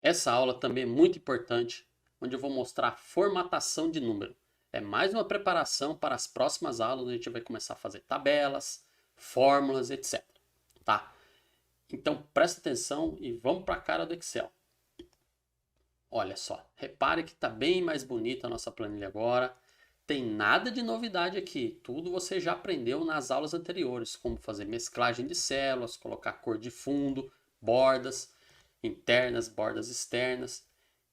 Essa aula também é muito importante, onde eu vou mostrar a formatação de número. É mais uma preparação para as próximas aulas, onde a gente vai começar a fazer tabelas, fórmulas, etc. Tá? Então presta atenção e vamos para a cara do Excel. Olha só, repare que está bem mais bonita a nossa planilha agora. Tem nada de novidade aqui, tudo você já aprendeu nas aulas anteriores, como fazer mesclagem de células, colocar cor de fundo, bordas internas, bordas externas.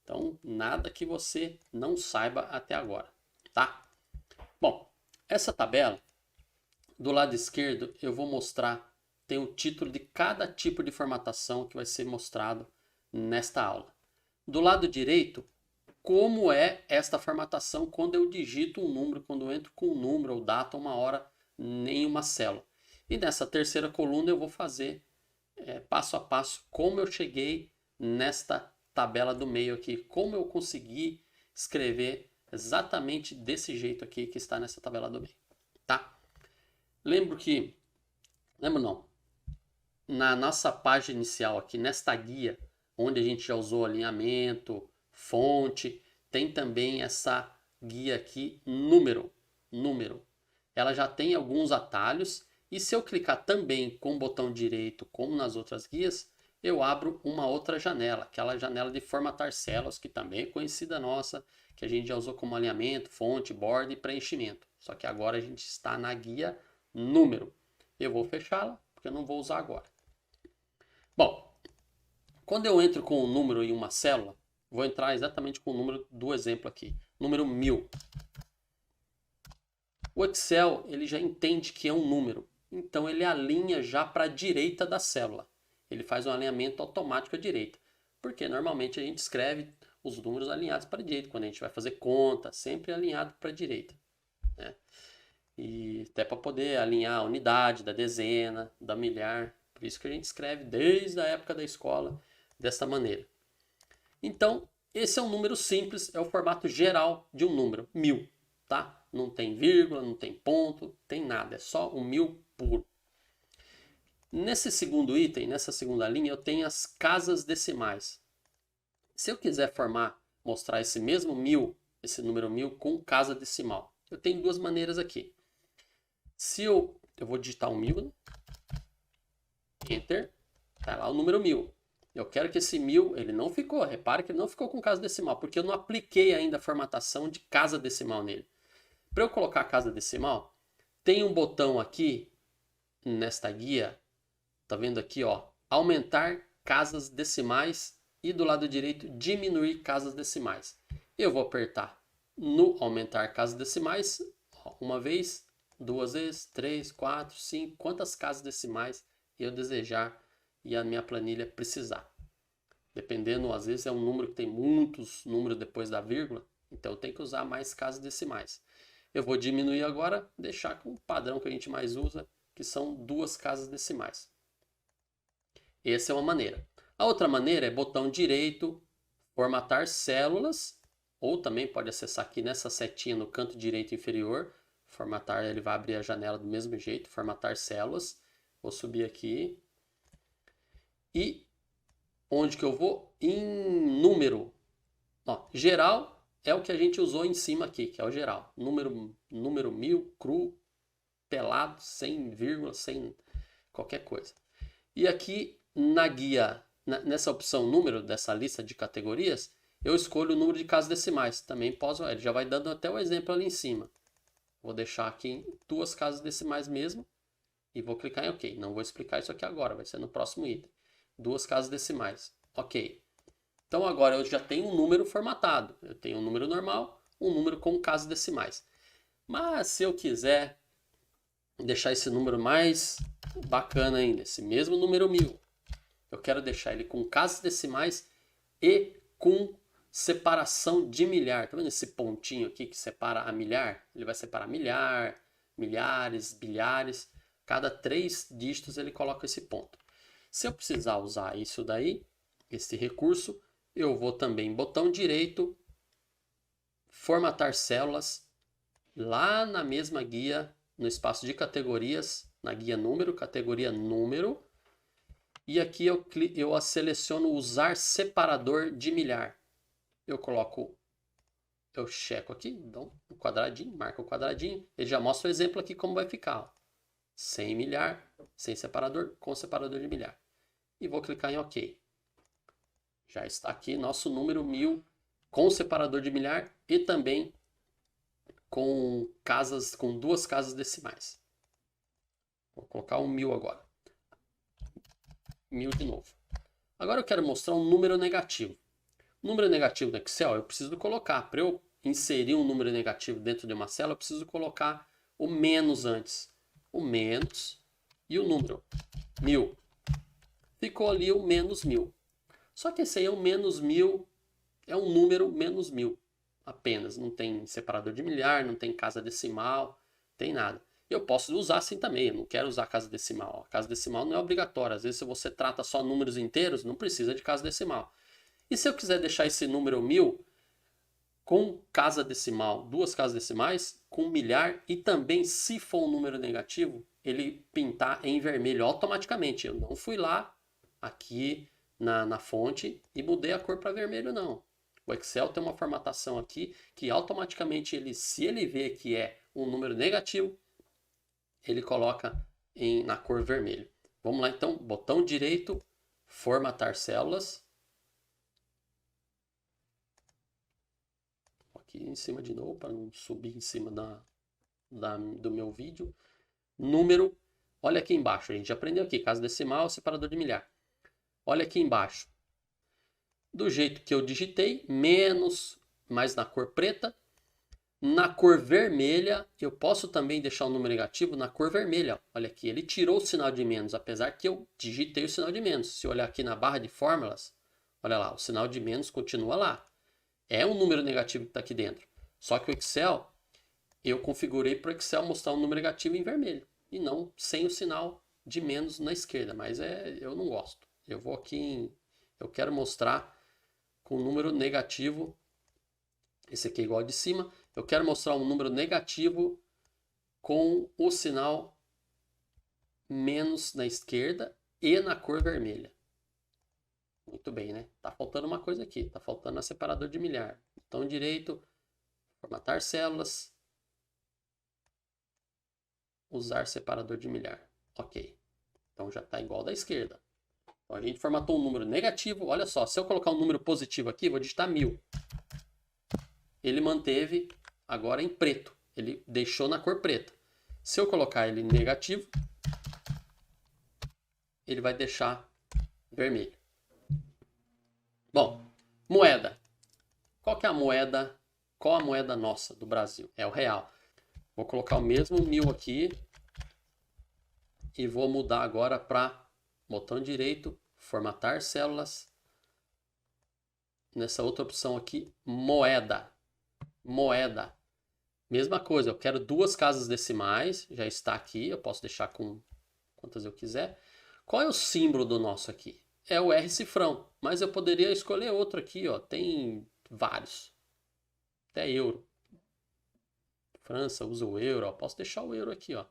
Então, nada que você não saiba até agora, tá? Bom, essa tabela, do lado esquerdo, eu vou mostrar, tem o título de cada tipo de formatação que vai ser mostrado nesta aula. Do lado direito, como é esta formatação quando eu digito um número, quando eu entro com um número ou data, uma hora em uma célula. E nessa terceira coluna eu vou fazer passo a passo como eu cheguei nesta tabela do meio aqui, como eu consegui escrever exatamente desse jeito aqui que está nessa tabela do meio, tá? Lembro não, na nossa página inicial aqui, nesta guia, onde a gente já usou alinhamento, fonte, tem também essa guia aqui, número. Ela já tem alguns atalhos e se eu clicar também com o botão direito, como nas outras guias, eu abro uma outra janela, aquela janela de formatar células, que também é conhecida nossa, que a gente já usou como alinhamento, fonte, borda e preenchimento. Só que agora a gente está na guia número. Eu vou fechá-la, porque eu não vou usar agora. Bom, quando eu entro com um número em uma célula, vou entrar exatamente com o número do exemplo aqui, número 1000. O Excel ele já entende que é um número, então ele alinha já para a direita da célula. Ele faz um alinhamento automático à direita, porque normalmente a gente escreve os números alinhados para a direita, quando a gente vai fazer conta, sempre alinhado para a direita, né? E até para poder alinhar a unidade da dezena, da milhar, por isso que a gente escreve desde a época da escola dessa maneira. Então, esse é um número simples, é o formato geral de um número, 1000, tá? Não tem vírgula, não tem ponto, tem nada, é só o 1000 puro. Nesse segundo item, nessa segunda linha, eu tenho as casas decimais. Se eu quiser mostrar esse mesmo 1000, esse número 1000 com casa decimal, eu tenho duas maneiras aqui. Se eu vou digitar um 1000, né? Enter, tá lá o número 1000. Eu quero que esse 1000, ele não ficou, repare que ele não ficou com casa decimal, porque eu não apliquei ainda a formatação de casa decimal nele. Para eu colocar a casa decimal, tem um botão aqui, nesta guia, tá vendo aqui, ó, aumentar casas decimais e do lado direito, diminuir casas decimais. Eu vou apertar no aumentar casas decimais, ó, uma vez, duas vezes, 3, 4, 5, quantas casas decimais eu desejar e a minha planilha precisar. Dependendo, às vezes é um número que tem muitos números depois da vírgula, então eu tenho que usar mais casas decimais. Eu vou diminuir agora, deixar com o padrão que a gente mais usa, que são 2 casas decimais. Essa é uma maneira. A outra maneira é botão direito, formatar células, ou também pode acessar aqui nessa setinha no canto direito inferior, formatar, ele vai abrir a janela do mesmo jeito, formatar células. Vou subir aqui. E onde que eu vou? Em número. Ó, geral é o que a gente usou em cima aqui, que é o geral. Número 1000, cru, pelado, sem vírgula, sem qualquer coisa. E aqui na guia, nessa opção número dessa lista de categorias, eu escolho o número de casas decimais. Também posso, ele já vai dando até o exemplo ali em cima. Vou deixar aqui em 2 casas decimais mesmo. E vou clicar em OK. Não vou explicar isso aqui agora, vai ser no próximo item. 2 casas decimais. OK. Então agora eu já tenho um número formatado. Eu tenho um número normal, um número com casas decimais. Mas se eu quiser deixar esse número mais bacana ainda, esse mesmo número 1000, eu quero deixar ele com casas decimais e com separação de milhar. Tá vendo esse pontinho aqui que separa a milhar? Ele vai separar milhar, milhares, bilhares. Cada 3 dígitos ele coloca esse ponto. Se eu precisar usar isso daí, esse recurso, eu vou também botão direito, formatar células, lá na mesma guia, no espaço de categorias, na guia número, categoria número, E aqui eu seleciono usar separador de milhar. Eu checo aqui, então, um quadradinho, marca o quadradinho. Ele já mostra o exemplo aqui como vai ficar. Ó. Sem milhar, sem separador, com separador de milhar. E vou clicar em OK. Já está aqui nosso número 1000 com separador de milhar e também com duas casas decimais. Vou colocar um 1000 agora. 1000 de novo. Agora eu quero mostrar um número negativo. Número negativo no Excel eu preciso colocar. Para eu inserir um número negativo dentro de uma célula, eu preciso colocar o menos antes. O menos e o número. 1000. Ficou ali o menos 1000. Só que esse aí é o menos 1000, é um número menos 1000 apenas. Não tem separador de milhar, não tem casa decimal, tem nada. Eu posso usar assim também, eu não quero usar casa decimal. A casa decimal não é obrigatória. Às vezes se você trata só números inteiros, não precisa de casa decimal. E se eu quiser deixar esse número 1000 com casa decimal, duas casas decimais, com milhar e também, se for um número negativo, ele pintar em vermelho automaticamente. Eu não fui lá, aqui na fonte e mudei a cor para vermelho, não. O Excel tem uma formatação aqui que automaticamente, se ele vê que é um número negativo, ele coloca na cor vermelho. Vamos lá então, botão direito, formatar células. Aqui em cima de novo, para não subir em cima do meu vídeo. Número, olha aqui embaixo, a gente já aprendeu aqui, casa decimal, separador de milhar. Olha aqui embaixo. Do jeito que eu digitei, menos, mas na cor preta. Na cor vermelha, eu posso também deixar o número negativo na cor vermelha. Olha aqui, ele tirou o sinal de menos, apesar que eu digitei o sinal de menos. Se eu olhar aqui na barra de fórmulas, olha lá, o sinal de menos continua lá. É um número negativo que está aqui dentro. Só que o Excel, eu configurei para o Excel mostrar um número negativo em vermelho. E não sem o sinal de menos na esquerda. Mas eu não gosto. Eu vou aqui eu quero mostrar com um número negativo. Esse aqui é igual ao de cima. Eu quero mostrar um número negativo com o sinal menos na esquerda e na cor vermelha. Muito bem, né? Tá faltando uma coisa aqui. Tá faltando a separador de milhar. Botão direito, formatar células, usar separador de milhar. Ok. Então já está igual da esquerda. Então a gente formatou um número negativo. Olha só, se eu colocar um número positivo aqui, vou digitar 1000. Ele manteve agora em preto. Ele deixou na cor preta. Se eu colocar ele negativo, ele vai deixar vermelho. Bom, moeda. Qual que é a moeda? Qual a moeda nossa do Brasil? É o real. Vou colocar o mesmo 1000 aqui e vou mudar agora para botão direito, formatar células. Nessa outra opção aqui, moeda. Moeda. Mesma coisa, eu quero duas casas decimais, já está aqui, eu posso deixar com quantas eu quiser. Qual é o símbolo do nosso aqui? É o R cifrão, mas eu poderia escolher outro aqui, ó, tem vários. Até euro. França usa o euro, ó. Posso deixar o euro aqui, ó.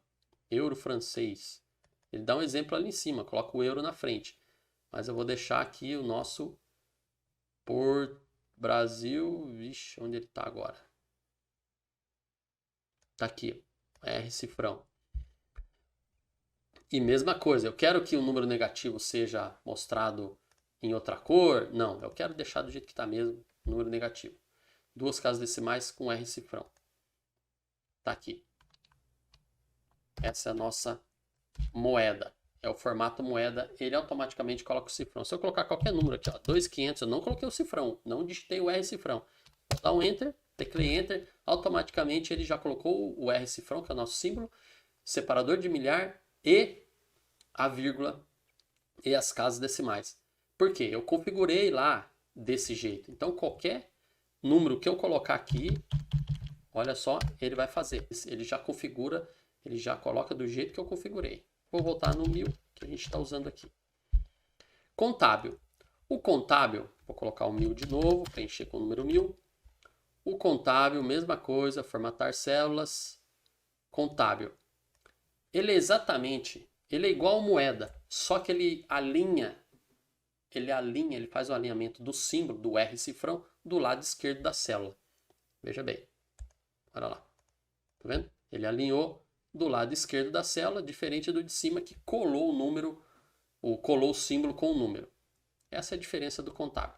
Euro francês. Ele dá um exemplo ali em cima, coloca o euro na frente. Mas eu vou deixar aqui o nosso por Brasil. Vixe, onde ele está agora? Tá aqui, R cifrão. E mesma coisa, eu quero que o número negativo seja mostrado em outra cor. Não, eu quero deixar do jeito que está mesmo, número negativo. Duas casas decimais com R cifrão. Tá aqui. Essa é a nossa moeda. É o formato moeda, ele automaticamente coloca o cifrão. Se eu colocar qualquer número aqui, ó, 2500, eu não coloquei o cifrão, não digitei o R cifrão. Vou dar um Enter, teclei Enter, automaticamente ele já colocou o R cifrão, que é o nosso símbolo, separador de milhar e a vírgula e as casas decimais. Por quê? Eu configurei lá desse jeito. Então qualquer número que eu colocar aqui, olha só, ele vai fazer. Ele já configura, ele já coloca do jeito que eu configurei. Vou voltar no 1000 que a gente está usando aqui. Contábil. O contábil, vou colocar o 1000 de novo, preencher com o número 1000. O contábil, mesma coisa, formatar células. Contábil. Ele é exatamente ele é igual a moeda, só que ele faz o alinhamento do símbolo, do R cifrão, do lado esquerdo da célula. Veja bem, olha lá, tá vendo? Ele alinhou do lado esquerdo da célula, diferente do de cima que colou o número, ou colou o símbolo com o número. Essa é a diferença do contábil.